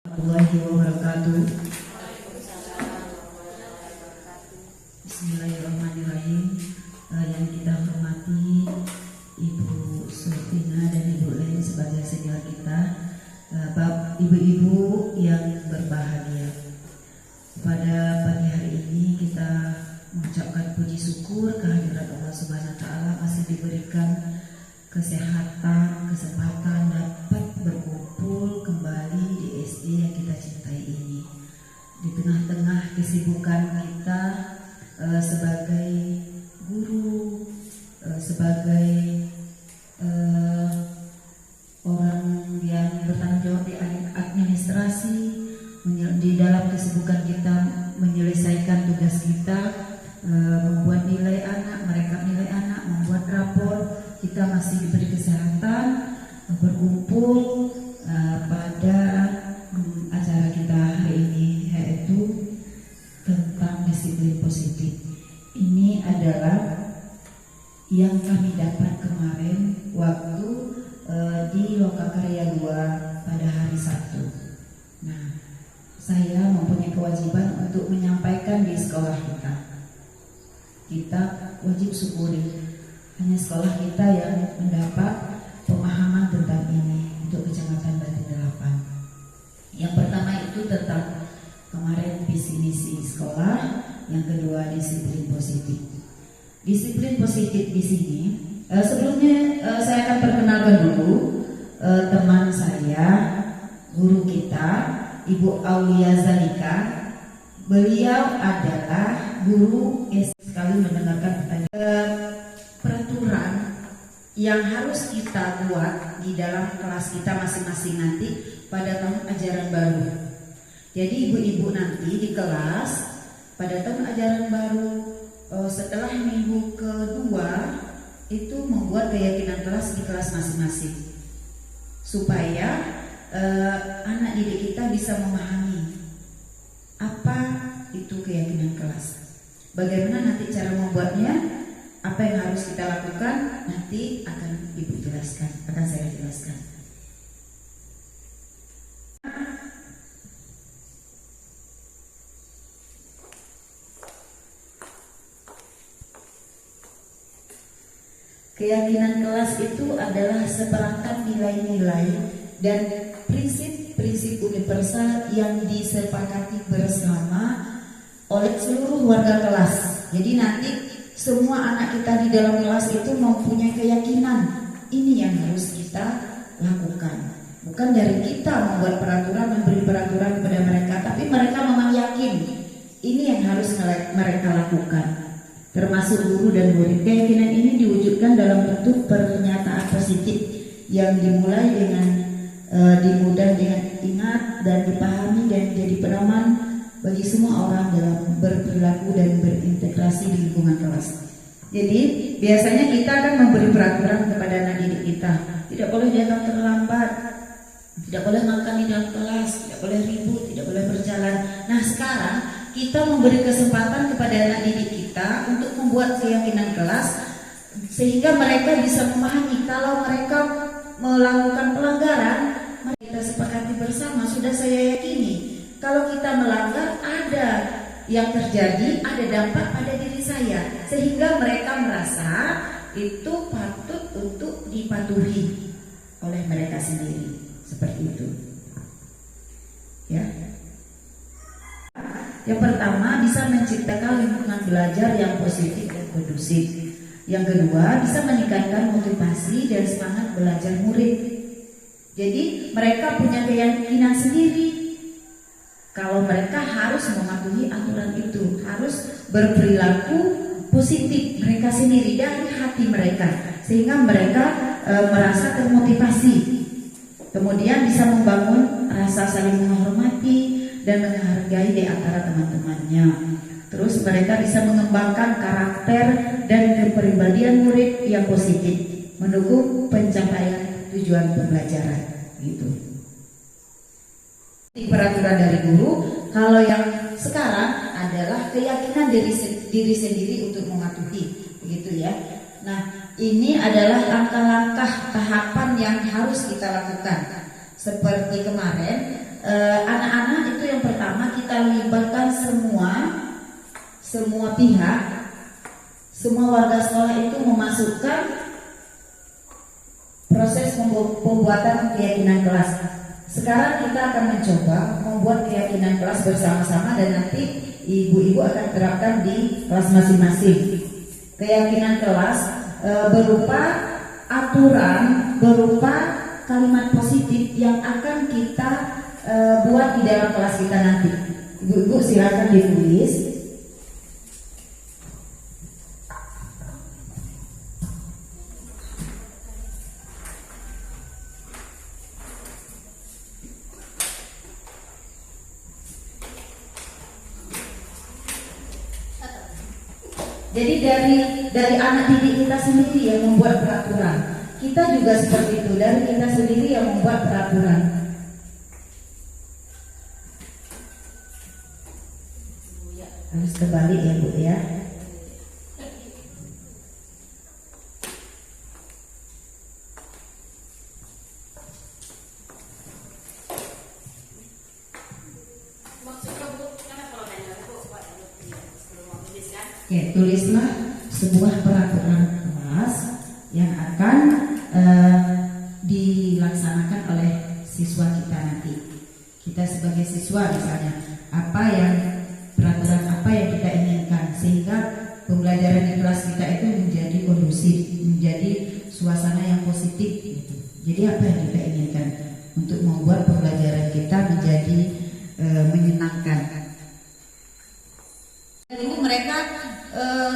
Warahmatullahi wabarakatuh. Bismillahirrahmanirrahim. Yang kita hormati Ibu Sulfina dan Ibu Len sebagai senior kita, ibu-ibu yang berbahagia. Pada pagi hari ini kita mengucapkan puji syukur kehadirat Allah Subhanahu wa taala masih diberikan kesehatan, kesempatan dapat berkumpul kembali di SD yang kita cintai ini. Di tengah-tengah kesibukan kita sebagai guru, sebagai orang yang bertanggung jawab di administrasi, di dalam kesibukan kita menyelesaikan tugas kita, membuat nilai anak, merekap nilai anak, membuat rapor, kita masih diberi kesehatan berkumpul pada acara kita hari ini, yaitu tentang disiplin positif. Ini adalah yang kami dapat kemarin waktu di Lokakarya 2 pada hari Sabtu. Nah, saya mempunyai kewajiban untuk menyampaikan di sekolah kita. Kita wajib syukuri, hanya sekolah kita yang mendapat pemahaman tentang ini untuk Kecamatan Batu Delapan. Yang pertama itu tentang kemarin visi misi sekolah, yang kedua disiplin positif. Disiplin positif di sini, sebelumnya saya akan perkenalkan dulu teman saya, guru kita, Ibu Aulia Zalika. Beliau adalah guru sekali mendengarkan pertanyaan. Peraturan yang harus kita buat di dalam kelas kita masing-masing nanti pada tahun ajaran baru. Jadi ibu-ibu nanti di kelas pada tahun ajaran baru setelah minggu kedua itu membuat keyakinan kelas di kelas masing-masing, supaya anak didik kita bisa memahami apa itu keyakinan kelas. Bagaimana nanti cara membuatnya, apa yang harus kita lakukan, nanti akan Ibu jelaskan, akan saya jelaskan. Keyakinan kelas itu adalah seperangkat nilai-nilai dan prinsip-prinsip universal yang disepakati bersama oleh seluruh warga kelas. Jadi nanti semua anak kita di dalam kelas itu mempunyai keyakinan. Ini yang harus kita lakukan. Bukan dari kita membuat peraturan, memberi peraturan kepada mereka, tapi mereka memang yakin. Ini yang harus mereka lakukan. Termasuk guru dan murid. Keyakinan ini diwujudkan dalam bentuk pernyataan positif yang dimulai dengan dimudah dengan ingat dan dipahami dan jadi pedoman bagi semua orang dalam berperilaku dan berintegrasi di lingkungan kelas. Jadi biasanya kita akan memberi peraturan kepada anak didik kita. Tidak boleh datang terlambat, tidak boleh makan di dalam kelas, tidak boleh ribut, tidak boleh berjalan. Nah, sekarang kita memberi kesempatan kepada anak didik kita untuk membuat keyakinan kelas, sehingga mereka bisa memahami kalau mereka melakukan pelanggaran, mari kita sepakati bersama. Sudah saya yakini kalau kita melanggar ada yang terjadi, ada dampak pada diri saya, sehingga mereka merasa itu patut untuk dipatuhi oleh mereka sendiri, seperti itu. Ya. Yang pertama, bisa menciptakan lingkungan belajar yang positif dan kondusif. Yang kedua, bisa meningkatkan motivasi dan semangat belajar murid. Jadi mereka punya keyakinan sendiri kalau mereka harus mematuhi aturan itu, harus berperilaku positif mereka sendiri dari hati mereka, sehingga mereka merasa termotivasi. Kemudian bisa membangun rasa saling menghormati dan menghargai di antara teman-temannya. Terus mereka bisa mengembangkan karakter dan kepribadian murid yang positif, mendukung pencapaian tujuan pembelajaran. Gitu. Peraturan dari guru. Kalau yang sekarang adalah keyakinan diri sendiri untuk mematuhi, begitu ya. Nah, ini adalah langkah-langkah tahapan yang harus kita lakukan. Seperti kemarin anak-anak itu yang pertama kita libatkan semua pihak, semua warga sekolah itu memasukkan proses pembuatan keyakinan kelas. Sekarang kita akan mencoba membuat keyakinan kelas bersama-sama dan nanti ibu-ibu akan terapkan di kelas masing-masing. Keyakinan kelas berupa aturan, berupa kalimat positif yang akan kita buat di dalam kelas kita nanti. Ibu-ibu silakan ditulis. Jadi dari anak didik kita sendiri yang membuat peraturan. Kita juga seperti itu, dari kita sendiri yang membuat peraturan. Harus terbalik ya Bu ya. Ya, tulislah sebuah peraturan kelas yang akan dilaksanakan oleh siswa kita nanti. Kita sebagai siswa misalnya, peraturan apa yang kita inginkan sehingga pembelajaran di kelas kita itu menjadi kondusif, menjadi suasana yang positif gitu. Jadi apa yang kita inginkan untuk membuat pembelajaran kita menjadi menyenangkan. Ibu mereka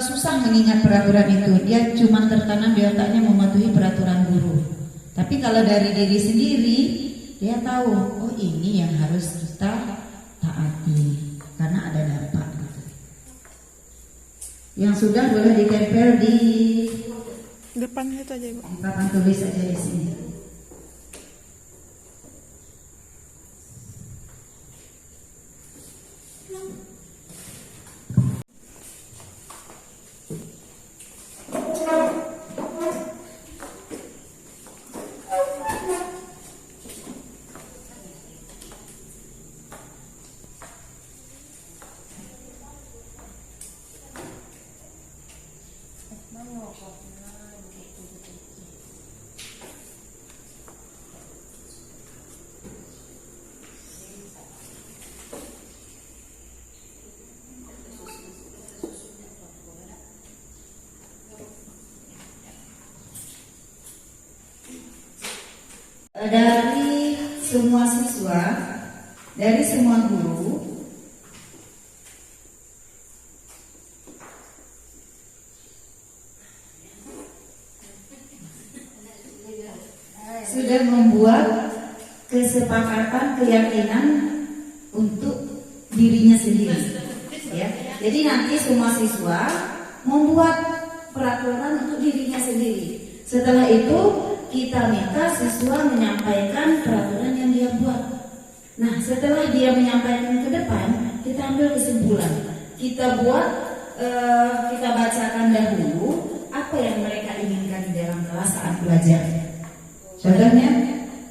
susah mengingat peraturan itu, dia cuma tertanam di otaknya mematuhi peraturan guru. Tapi kalau dari diri sendiri, dia tahu, oh ini yang harus kita taati karena ada dampak. Gitu. Yang sudah boleh ditempel di depan itu aja Ibu. papan tulis aja di sini. Dari semua siswa, dari semua guru, sudah membuat kesepakatan keyakinan untuk dirinya sendiri. Ya. Jadi nanti semua siswa membuat peraturan untuk dirinya sendiri. Setelah itu kita minta siswa menyampaikan peraturan yang dia buat. Nah, setelah dia menyampaikan ke depan, kita ambil kesimpulan. Kita kita bacakan dahulu apa yang mereka inginkan di dalam kelas saat belajar. Contohnya?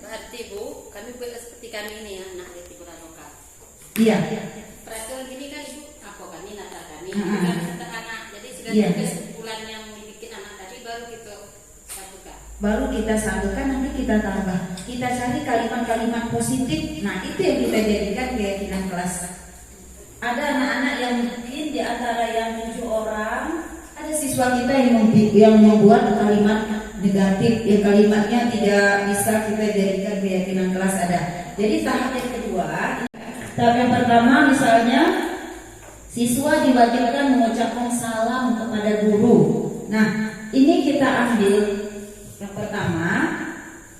Berarti Bu, kami buat seperti kami ini ya, anak yatim lokal. Iya. Peraturan gini kan Ibu, apa kami nata kami, Ah. tentang anak. Jadi sudah Iya. kesimpulan yang dibikin anak tadi baru kita satukan. Baru kita satukan, nanti kita tambah. Kita cari kalimat-kalimat positif. Nah, itu yang kita jadikan keyakinan kelas. Ada anak-anak yang mungkin di antara yang 7 orang, ada siswa kita yang membuat kalimat negatif, yang kalimatnya tidak bisa kita jadikan keyakinan kelas ada. Jadi tahap yang kedua, tahap yang pertama misalnya siswa diwajibkan mengucapkan salam kepada guru. Nah, ini kita ambil yang pertama,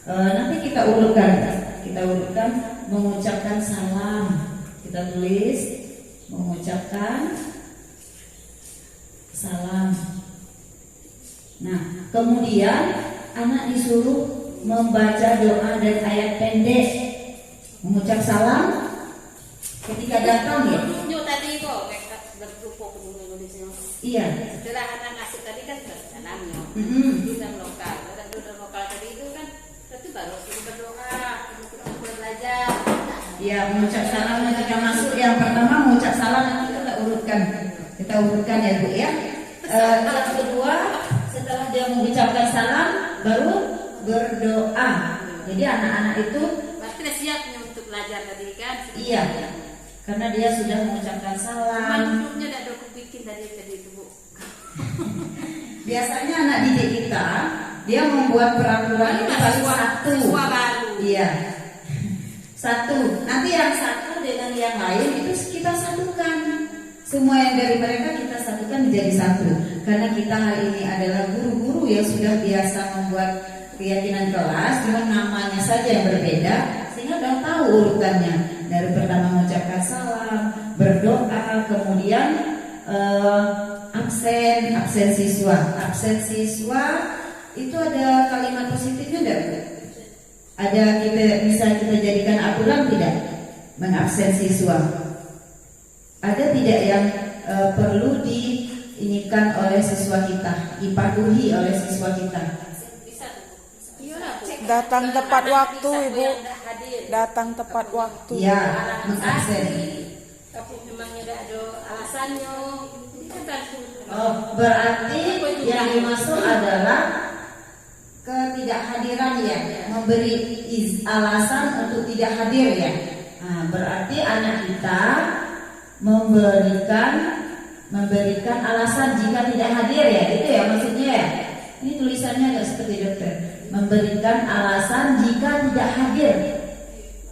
nanti kita urutkan mengucapkan salam. Kita tulis mengucapkan salam. Nah, kemudian anak disuruh membaca doa dan ayat pendek. Mengucap salam ketika datang ya. Nyo tadi kok bertumpuk Indonesia. Iya. Setelah anak masuk tadi kan bersalamnya. Kita lokal. Lokal tadi itu kan itu baru suruh berdoa, kita belajar. Ya, mengucap salam ketika masuk. Yang pertama mengucap salam, nanti kita urutkan ya Bu ya. Yang kedua, setelah dia mengucapkan salam baru berdoa. Jadi anak-anak itu Berarti udah siap nih untuk belajar tadi kan? iya, karena dia sudah mengucapkan Cuman salam. duduknya udah aku bikin tadi itu Bu. Biasanya anak didik kita dia membuat peraturan itu paling satu. Siswa baru. Iya. Satu. Nanti yang satu dengan yang lain itu kita satukan. Semua yang dari mereka kita satukan menjadi satu. Karena kita hari ini adalah guru-guru yang sudah biasa membuat keyakinan kelas, cuma namanya saja yang berbeda, sehingga udah tahu urutannya. Dari pertama mengucapkan salam, berdoa, kemudian absen siswa. Absen siswa itu ada kalimat positifnya enggak, Bu? Ada bisa kita jadikan aturan tidak mengabsen siswa? Ada tidak yang perlu diinikan oleh siswa kita, dipatuhi oleh siswa kita? Bisa tuh. Iya lah Bu. Datang tepat waktu, Bisa, Bu, Ibu. yang udah hadir. Datang tepat waktu. Ya, Alasan mengabsen. Tapi memangnya udah ada alasannya. Ini kan tadi. Oh, berarti yang dimaksud adalah ketidakhadiran ya, memberi alasan untuk tidak hadir ya. Nah, berarti anak kita memberikan alasan jika tidak hadir ya, itu ya maksudnya ya. Ini tulisannya agak seperti dokter. Memberikan alasan jika tidak hadir.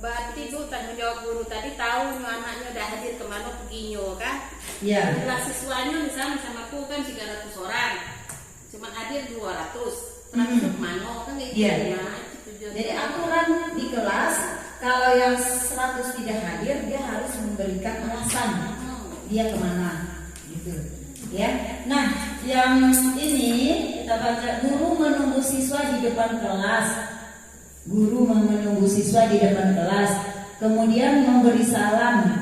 Berarti Bu tanggung jawab guru tadi tahu anaknya udah hadir kemana perginya kan? Ya. Kelas siswanya misalnya sama aku kan 300 orang, cuma hadir 200. Terus mana kan kayak Iya. gitu ya. Jadi aturan di kelas kalau yang 100 tidak hadir dia harus memberikan alasan dia kemana gitu ya. Nah yang ini kita baca, guru menunggu siswa di depan kelas. Guru menunggu siswa di depan kelas, kemudian memberi salam.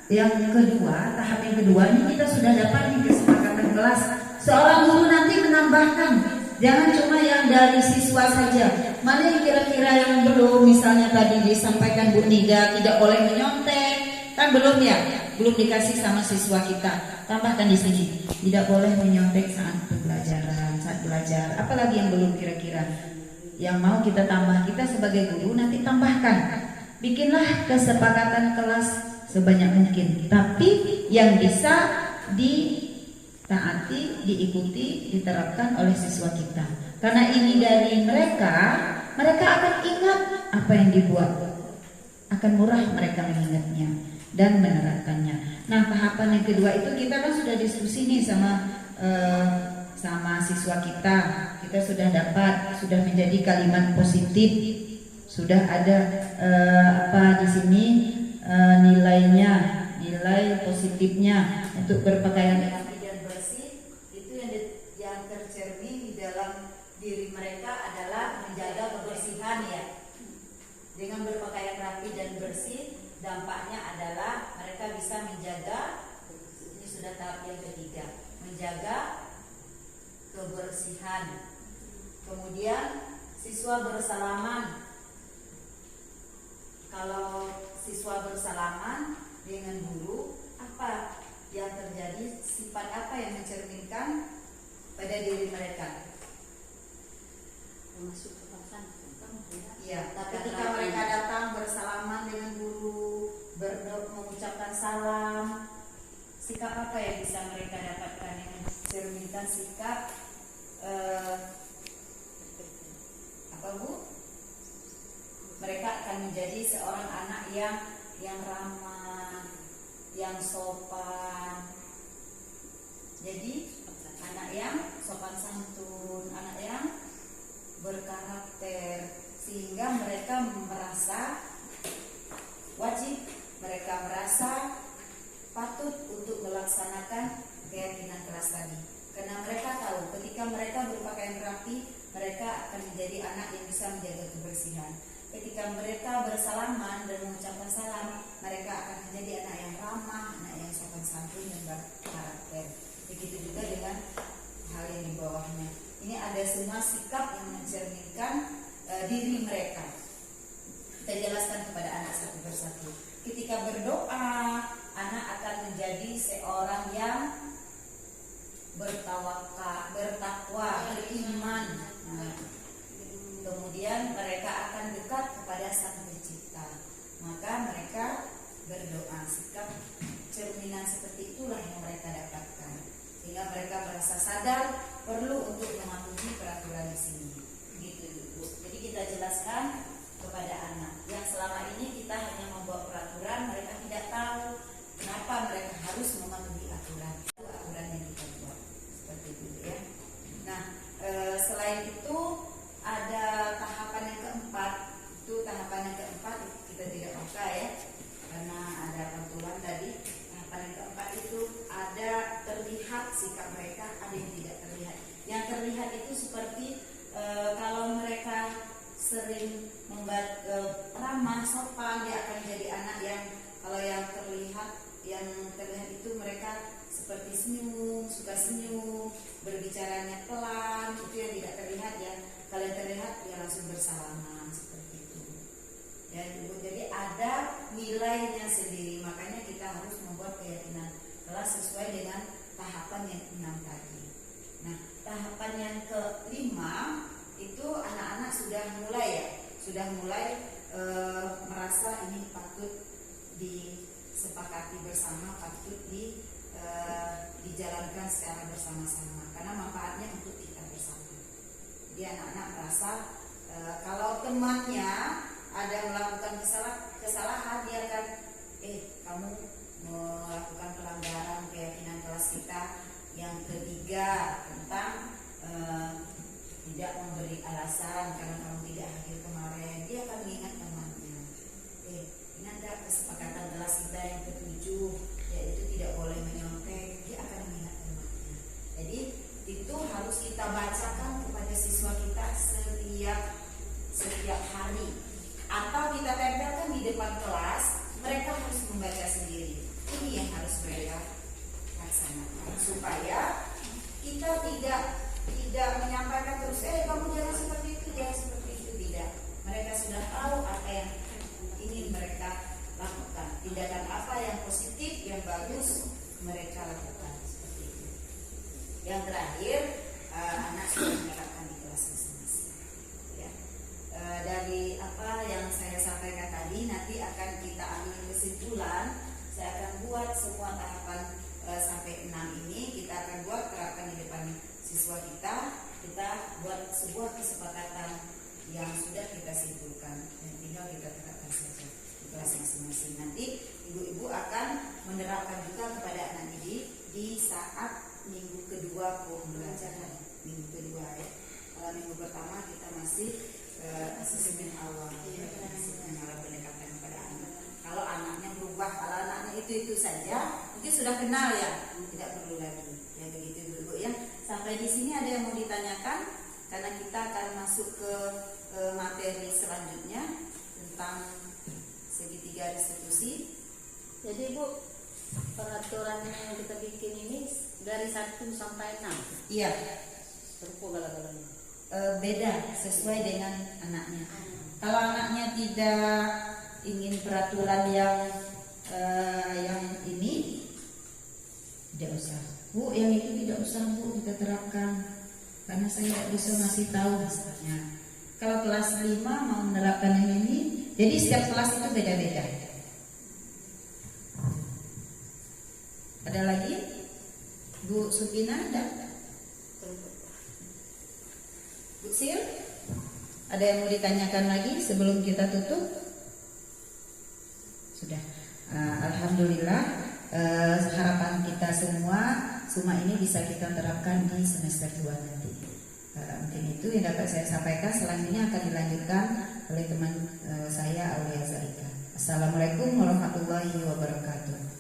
Yang kedua, tahap yang kedua ini kita sudah dapat di kesepakatan kelas. Seorang guru nanti menambahkan, jangan cuma yang dari siswa saja. Mana yang kira-kira yang belum, misalnya tadi disampaikan Bu Nida tidak boleh menyontek, kan belum ya, belum dikasih sama siswa kita. Tambahkan di sini, tidak boleh menyontek saat pembelajaran, saat belajar. Apalagi yang belum kira-kira, yang mau kita tambah, kita sebagai guru nanti tambahkan. Bikinlah kesepakatan kelas sebanyak mungkin, tapi yang bisa ditaati, diikuti, diterapkan oleh siswa kita. Karena ini dari mereka akan ingat apa yang dibuat, akan murah mereka mengingatnya dan menerapkannya. Nah, tahapan yang kedua itu kita kan sudah diskusi nih sama siswa kita. Kita sudah dapat, sudah menjadi kalimat positif, sudah ada apa di sini nilainya, nilai positifnya untuk berpakaian rapi dan bersih. Itu yang tercermin di dalam diri mereka adalah menjaga kebersihan ya. Dengan berpakaian rapi dan bersih, dampaknya adalah mereka bisa menjaga, ini sudah tahap yang ketiga, menjaga kebersihan. Kemudian siswa bersalaman. Kalau siswa bersalaman dengan guru, apa yang terjadi, sifat apa yang mencerminkan pada diri mereka? Masuk ke pasang. Ya, ketika mereka datang bersalaman dengan guru, mengucapkan salam, sikap apa yang bisa mereka dapatkan yang mencerminkan sikap apa Bu? Mereka akan menjadi seorang anak yang ramah, yang sopan. Jadi anak yang sopan santun, anak yang berkarakter, sehingga mereka merasa wajib, mereka merasa patut untuk melaksanakan keyakinan kelas tadi. Karena mereka tahu ketika mereka berpakaian rapi, mereka akan menjadi anak yang bisa menjaga kebersihan. Ketika mereka bersalaman dan mengucapkan salam, mereka akan menjadi anak yang ramah, anak yang sopan santun dan berkarakter. Begitu juga dengan hal yang di bawahnya. Ini ada semua sikap yang mencerminkan diri mereka. kita jelaskan kepada anak satu persatu. Ketika berdoa, anak akan menjadi seorang yang bertakwa, beriman. Nah, kemudian mereka akan dekat kepada Sang Pencipta. Maka mereka berdoa. Sikap cerminan seperti itulah yang mereka dapatkan, sehingga mereka merasa sadar perlu untuk mematuhi peraturan di sini. Gitu, Bu. Jadi kita jelaskan kepada anak yang selama ini kita hanya membuat peraturan, mereka tidak tahu kenapa mereka harus mematuhi aturan yang kita buat, seperti itu ya. Nah, selain itu ada tahapan yang keempat. Itu tahapan yang keempat kita tidak buka ya, karena ada pantulan tadi. Tahapan yang keempat itu ada terlihat sikap mereka, ada yang tidak terlihat. Yang terlihat itu seperti kalau mereka sering ramah, sopan, dia akan jadi anak yang, kalau yang terlihat itu mereka seperti senyum, suka senyum, berbicaranya pelan. Itu yang tidak terlihat ya. Kalau yang terlihat dia langsung bersalaman seperti itu. Jadi ada nilainya sendiri. Makanya kita harus membuat keyakinan kelas sesuai dengan tahapan yang 6 tadi. Nah, tahapan yang kelima itu anak-anak sudah mulai merasa ini patut disepakati bersama, patut dijalankan secara bersama-sama karena manfaatnya untuk kita bersama. Jadi anak-anak merasa kalau temannya ada melakukan kesalahan, dia akan kamu melakukan pelanggaran keyakinan kelas kita yang ketiga tentang tidak memberi alasan karena kamu tidak hadir kemarin. Dia akan mengingat temannya. Ingat gak kesepakatan kelas kita yang ketujuh, yaitu tidak boleh menyontek. Dia akan mengingat temannya. Jadi itu harus kita bacakan kepada siswa kita setiap hari, atau kita tempelkan di depan kelas. Mereka harus membaca sendiri. Ini yang harus mereka laksanakan supaya kita tidak menyampaikan terus kamu jangan seperti itu, jangan seperti itu. Tidak, mereka sudah tahu apa yang ingin mereka lakukan, tindakan apa yang positif, yang bagus mereka lakukan, seperti itu. Yang terakhir, anak sudah menerapkan di kelas masing-masing ya. Dari apa yang saya sampaikan tadi, nanti akan kita ambil kesimpulan. Saya akan buat semua tahapan sampai 6 ini kita akan buat, terapkan di depan siswa kita buat sebuah kesepakatan yang sudah kita simpulkan dan tinggal kita terapkan saja di kelas masing-masing. Nanti ibu-ibu akan menerapkan juga kepada anak didik di saat minggu kedua pembelajaran. Minggu kedua ya. Kalau minggu pertama kita masih asesmen awal, asesmen awal pendekatan kepada anak. Kalau anaknya berubah, kalau anaknya itu saja, mungkin sudah kenal ya, tidak perlu lagi. Ya begitu ibu-ibu ya. Sampai di sini ada yang mau ditanyakan? Karena kita akan masuk ke materi selanjutnya tentang segitiga restitusi. Jadi Bu, peraturan yang kita bikin ini dari 1 sampai 6. Iya. Galang-galangnya. Beda sesuai dengan anaknya. Kalau anaknya tidak ingin peraturan yang ini, tidak usah. Bu, yang itu tidak usah Bu kita terapkan karena saya tidak bisa masih tahu misalnya. Kalau kelas 5 mau menerapkan yang ini, jadi setiap kelas itu beda-beda. Ada lagi? Bu Supina ada? Bu Sil? Ada yang mau ditanyakan lagi sebelum kita tutup? Sudah. Alhamdulillah, harapan kita semua ini bisa kita terapkan di semester 2 nanti. Mungkin itu yang dapat saya sampaikan. Selanjutnya akan dilanjutkan oleh teman saya Aulia Zarika. Assalamualaikum warahmatullahi wabarakatuh.